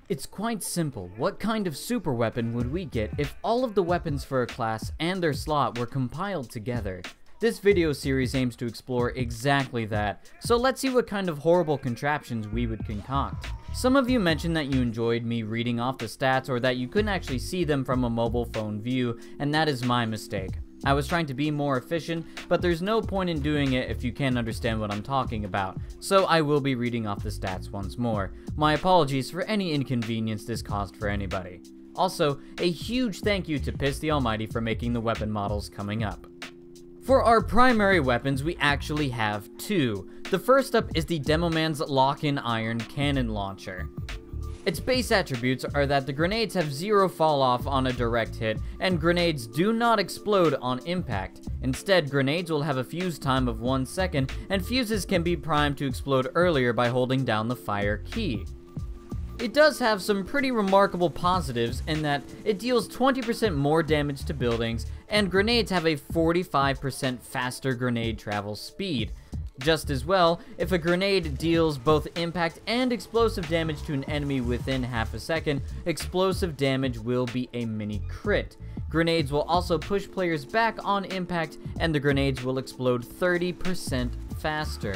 It's quite simple. What kind of super weapon would we get if all of the weapons for a class and their slot were compiled together? This video series aims to explore exactly that, so let's see what kind of horrible contraptions we would concoct. Some of you mentioned that you enjoyed me reading off the stats or that you couldn't actually see them from a mobile phone view, and that is my mistake. I was trying to be more efficient, but there's no point in doing it if you can't understand what I'm talking about, so I will be reading off the stats once more. My apologies for any inconvenience this caused for anybody. Also, a huge thank you to Piss the Almighty for making the weapon models coming up. For our primary weapons, we actually have two. The first up is the Demoman's Lock-in Iron Cannon Launcher. Its base attributes are that the grenades have zero fall off on a direct hit, and grenades do not explode on impact. Instead, grenades will have a fuse time of 1 second, and fuses can be primed to explode earlier by holding down the fire key. It does have some pretty remarkable positives in that it deals 20% more damage to buildings, and grenades have a 45% faster grenade travel speed. Just as well, if a grenade deals both impact and explosive damage to an enemy within half a second, explosive damage will be a mini crit. Grenades will also push players back on impact, and the grenades will explode 30% faster.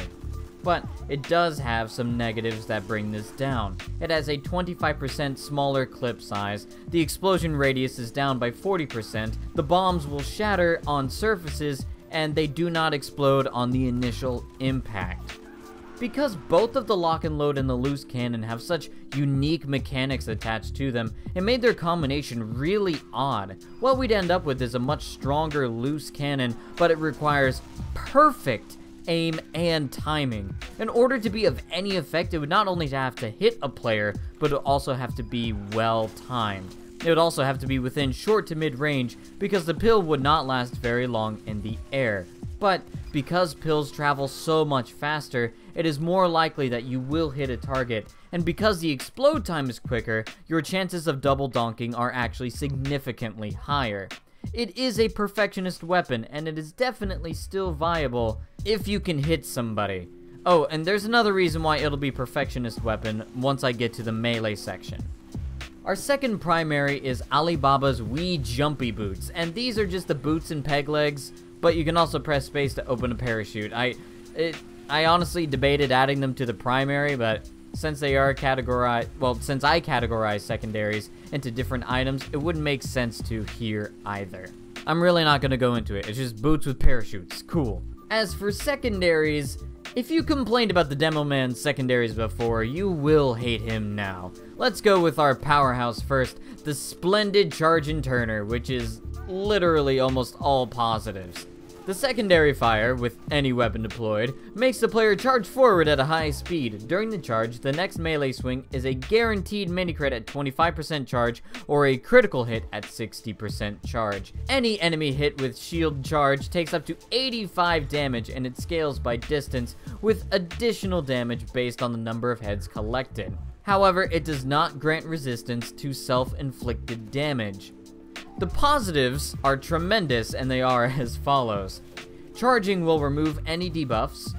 But it does have some negatives that bring this down. It has a 25% smaller clip size, the explosion radius is down by 40%, the bombs will shatter on surfaces, and they do not explode on the initial impact. Because both of the lock and load and the loose cannon have such unique mechanics attached to them, it made their combination really odd. What we'd end up with is a much stronger loose cannon, but it requires perfect aim and timing. In order to be of any effect, it would not only have to hit a player, but it would also have to be well timed. It would also have to be within short to mid range, because the pill would not last very long in the air. But because pills travel so much faster, it is more likely that you will hit a target, and because the explode time is quicker, your chances of double donking are actually significantly higher. It is a perfectionist weapon, and it is definitely still viable if you can hit somebody. Oh, and there's another reason why it'll be perfectionist weapon once I get to the melee section. Our second primary is Alibaba's Wee Jumpy Boots, and these are just the boots and peg legs, but you can also press space to open a parachute. I honestly debated adding them to the primary, but since they are categorized, well, since I categorize secondaries into different items, it wouldn't make sense to here either. I'm really not going to go into it. It's just boots with parachutes. Cool. As for secondaries, if you complained about the Demoman's secondaries before, you will hate him now. Let's go with our powerhouse first, the Splendid Charge and Turner, which is literally almost all positives. The secondary fire, with any weapon deployed, makes the player charge forward at a high speed. During the charge, the next melee swing is a guaranteed mini-crit at 25% charge, or a critical hit at 60% charge. Any enemy hit with shield charge takes up to 85 damage, and it scales by distance, with additional damage based on the number of heads collected. However, it does not grant resistance to self-inflicted damage. The positives are tremendous, and they are as follows. Charging will remove any debuffs.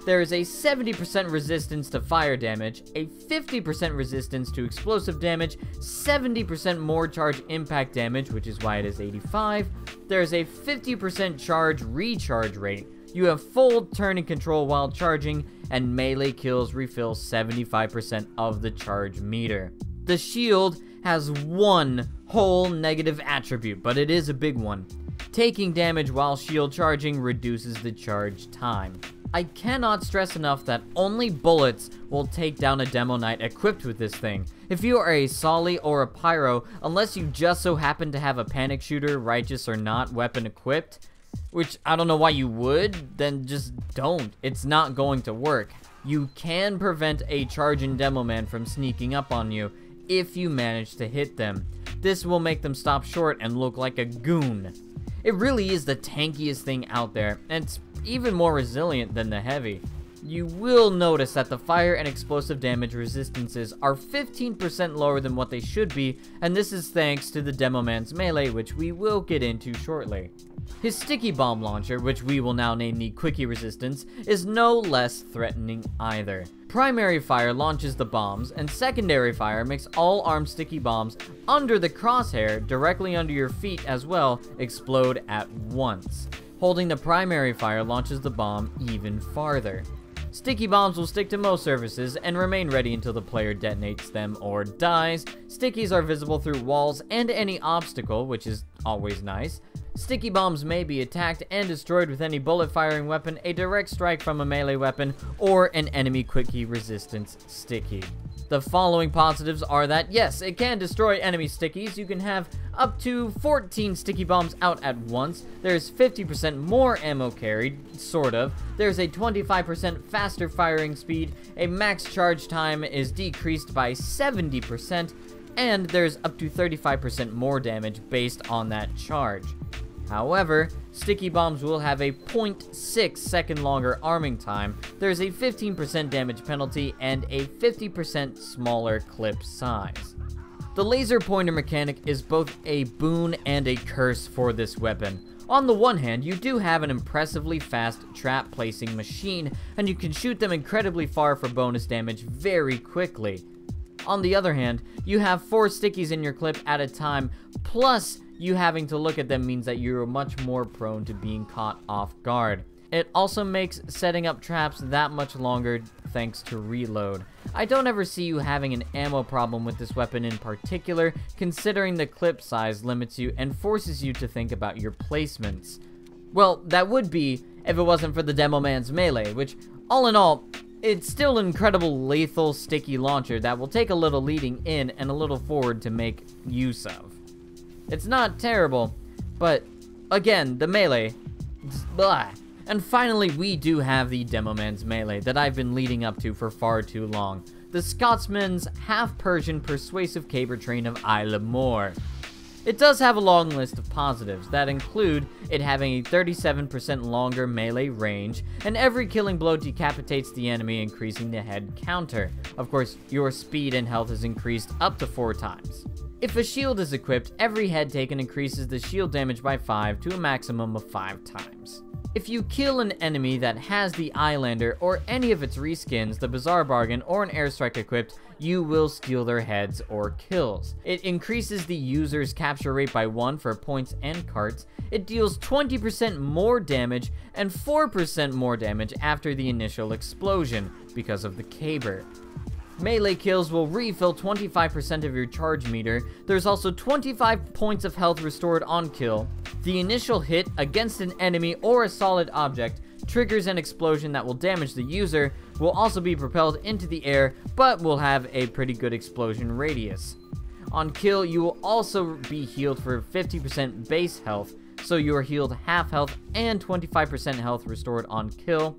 There is a 70% resistance to fire damage, a 50% resistance to explosive damage, 70% more charge impact damage, which is why it is 85. There is a 50% charge recharge rate. You have full turn and control while charging, and melee kills refill 75% of the charge meter. The shield has one whole negative attribute, but it is a big one. Taking damage while shield charging reduces the charge time. I cannot stress enough that only bullets will take down a Demo Knight equipped with this thing. If you are a Solly or a Pyro, unless you just so happen to have a Panic Shooter, Righteous or not weapon equipped, which I don't know why you would, then just don't. It's not going to work. You can prevent a charging Demoman from sneaking up on you if you manage to hit them. This will make them stop short and look like a goon. It really is the tankiest thing out there, and it's even more resilient than the heavy. You will notice that the fire and explosive damage resistances are 15% lower than what they should be, and this is thanks to the Demoman's melee, which we will get into shortly. His sticky bomb launcher, which we will now name the Quickie Resistance, is no less threatening either. Primary fire launches the bombs, and secondary fire makes all armed sticky bombs under the crosshair, directly under your feet as well, explode at once. Holding the primary fire launches the bomb even farther. Sticky bombs will stick to most surfaces and remain ready until the player detonates them or dies. Stickies are visible through walls and any obstacle, which is always nice. Sticky bombs may be attacked and destroyed with any bullet-firing weapon, a direct strike from a melee weapon, or an enemy Quickie Resistance sticky. The following positives are that, yes, it can destroy enemy stickies. You can have up to 14 sticky bombs out at once. There's 50% more ammo carried, sort of. There's a 25% faster firing speed. A max charge time is decreased by 70%. And there's up to 35% more damage based on that charge. However, sticky bombs will have a 0.6 second longer arming time, there's a 15% damage penalty, and a 50% smaller clip size. The laser pointer mechanic is both a boon and a curse for this weapon. On the one hand, you do have an impressively fast trap placing machine, and you can shoot them incredibly far for bonus damage very quickly. On the other hand, you have 4 stickies in your clip at a time, plus you having to look at them means that you're much more prone to being caught off guard. It also makes setting up traps that much longer thanks to reload. I don't ever see you having an ammo problem with this weapon in particular, considering the clip size limits you and forces you to think about your placements. Well, that would be if it wasn't for the Demoman's melee, which, all in all, it's still an incredible lethal sticky launcher that will take a little leading in and a little forward to make use of. It's not terrible, but again, the melee, blah. And finally, we do have the Demoman's melee that I've been leading up to for far too long. The Scotsman's half-Persian persuasive caber train of Isle of Moor. It does have a long list of positives that include it having a 37% longer melee range, and every killing blow decapitates the enemy, increasing the head counter. Of course, your speed and health is increased up to 4 times. If a shield is equipped, every head taken increases the shield damage by 5 to a maximum of 5 times. If you kill an enemy that has the Eyelander or any of its reskins, the Bizarre Bargain, or an Airstrike equipped, you will steal their heads or kills. It increases the user's capture rate by 1 for points and carts. It deals 20% more damage and 4% more damage after the initial explosion because of the caber. Melee kills will refill 25% of your charge meter. There's also 25 points of health restored on kill. The initial hit against an enemy or a solid object triggers an explosion that will damage the user, will also be propelled into the air, but will have a pretty good explosion radius. On kill, you will also be healed for 50% base health, so you are healed half health and 25% health restored on kill.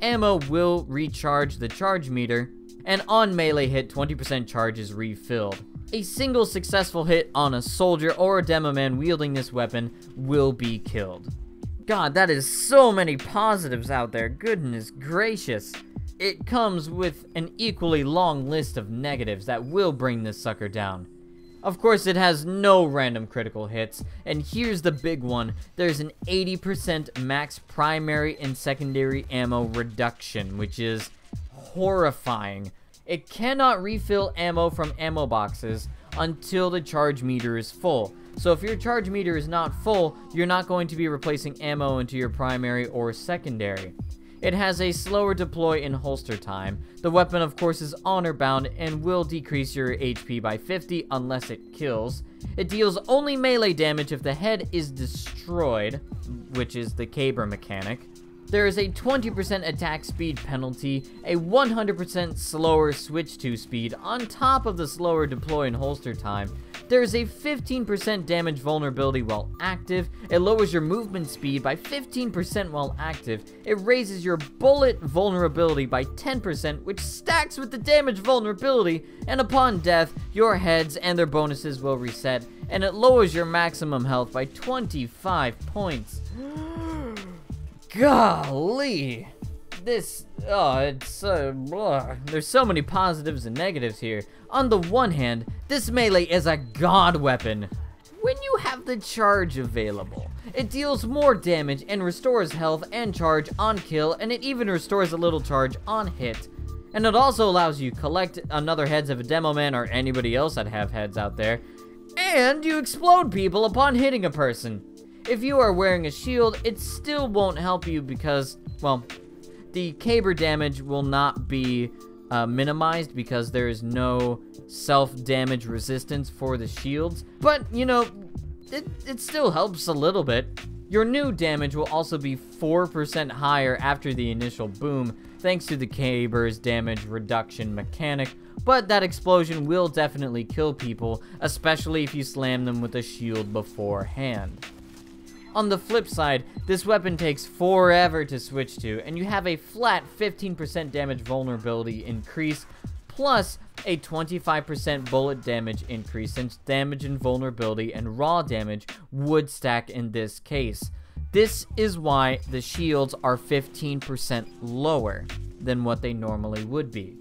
Ammo will recharge the charge meter, and on melee hit, 20% charge is refilled. A single successful hit on a soldier or a Demoman wielding this weapon will be killed. God, that is so many positives out there, goodness gracious. It comes with an equally long list of negatives that will bring this sucker down. Of course, it has no random critical hits, and here's the big one. There's an 80% max primary and secondary ammo reduction, which is horrifying. It cannot refill ammo from ammo boxes until the charge meter is full. So if your charge meter is not full, you're not going to be replacing ammo into your primary or secondary. It has a slower deploy and holster time. The weapon, of course, is honor bound and will decrease your HP by 50 unless it kills. It deals only melee damage if the head is destroyed, which is the caber mechanic. There is a 20% attack speed penalty, a 100% slower switch to speed on top of the slower deploy and holster time. There is a 15% damage vulnerability while active. It lowers your movement speed by 15% while active. It raises your bullet vulnerability by 10%, which stacks with the damage vulnerability, and upon death, your heads and their bonuses will reset, and it lowers your maximum health by 25 points. Golly, there's so many positives and negatives here. On the one hand, this melee is a god weapon when you have the charge available. It deals more damage and restores health and charge on kill, and it even restores a little charge on hit. And it also allows you collect another heads of a Demoman or anybody else that have heads out there, and you explode people upon hitting a person. If you are wearing a shield, it still won't help you because, well, the caber damage will not be minimized because there is no self-damage resistance for the shields, but, you know, it still helps a little bit. Your new damage will also be 4% higher after the initial boom, thanks to the caber's damage reduction mechanic, but that explosion will definitely kill people, especially if you slam them with a shield beforehand. On the flip side, this weapon takes forever to switch to, and you have a flat 15% damage vulnerability increase, plus a 25% bullet damage increase, since damage and vulnerability and raw damage would stack in this case. This is why the shields are 15% lower than what they normally would be.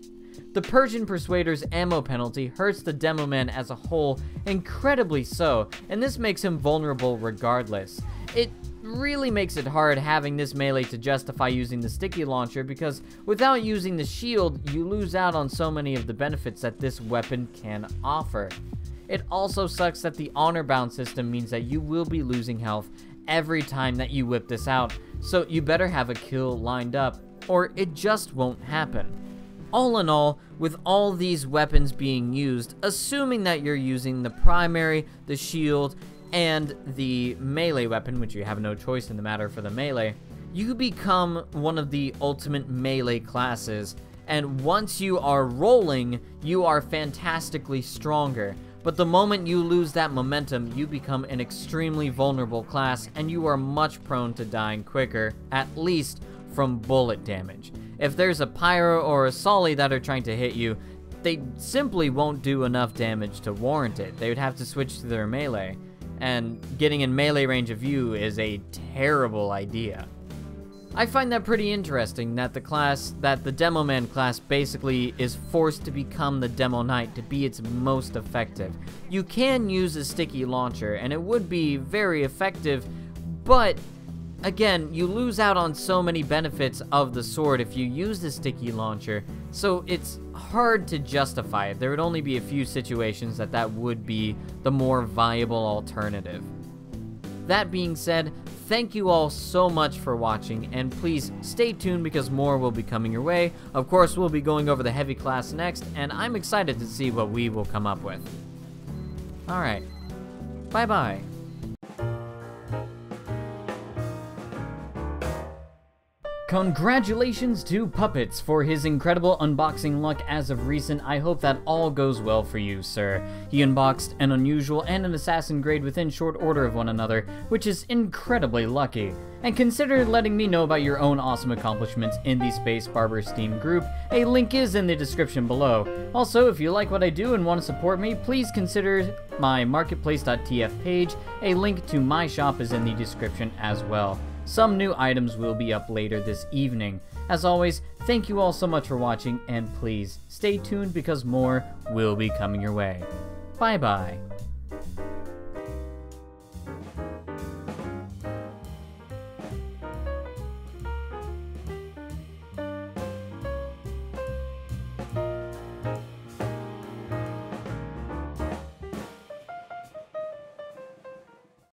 The Persian Persuader's ammo penalty hurts the Demoman as a whole, incredibly so, and this makes him vulnerable regardless. It really makes it hard having this melee to justify using the sticky launcher, because without using the shield, you lose out on so many of the benefits that this weapon can offer. It also sucks that the honor bound system means that you will be losing health every time that you whip this out, so you better have a kill lined up, or it just won't happen. All in all, with all these weapons being used, assuming that you're using the primary, the shield, and the melee weapon, which you have no choice in the matter for the melee, you become one of the ultimate melee classes, and once you are rolling, you are fantastically stronger. But the moment you lose that momentum, you become an extremely vulnerable class, and you are much prone to dying quicker, at least from bullet damage. If there's a pyro or a solly that are trying to hit you, they simply won't do enough damage to warrant it. They would have to switch to their melee, and getting in melee range of you is a terrible idea. I find that pretty interesting that the Demoman class basically is forced to become the Demo Knight to be its most effective. You can use a sticky launcher, and it would be very effective, but again, you lose out on so many benefits of the sword if you use the sticky launcher, so it's hard to justify it. There would only be a few situations that would be the more viable alternative. That being said, thank you all so much for watching, and please stay tuned because more will be coming your way. Of course, we'll be going over the heavy class next, and I'm excited to see what we will come up with. Alright, bye-bye. Congratulations to Puppets for his incredible unboxing luck as of recent. I hope that all goes well for you, sir. He unboxed an unusual and an assassin grade within short order of one another, which is incredibly lucky. And consider letting me know about your own awesome accomplishments in the Space Barber Steam group. A link is in the description below. Also, if you like what I do and want to support me, please consider my marketplace.tf page. A link to my shop is in the description as well. Some new items will be up later this evening. As always, thank you all so much for watching, and please stay tuned because more will be coming your way. Bye bye.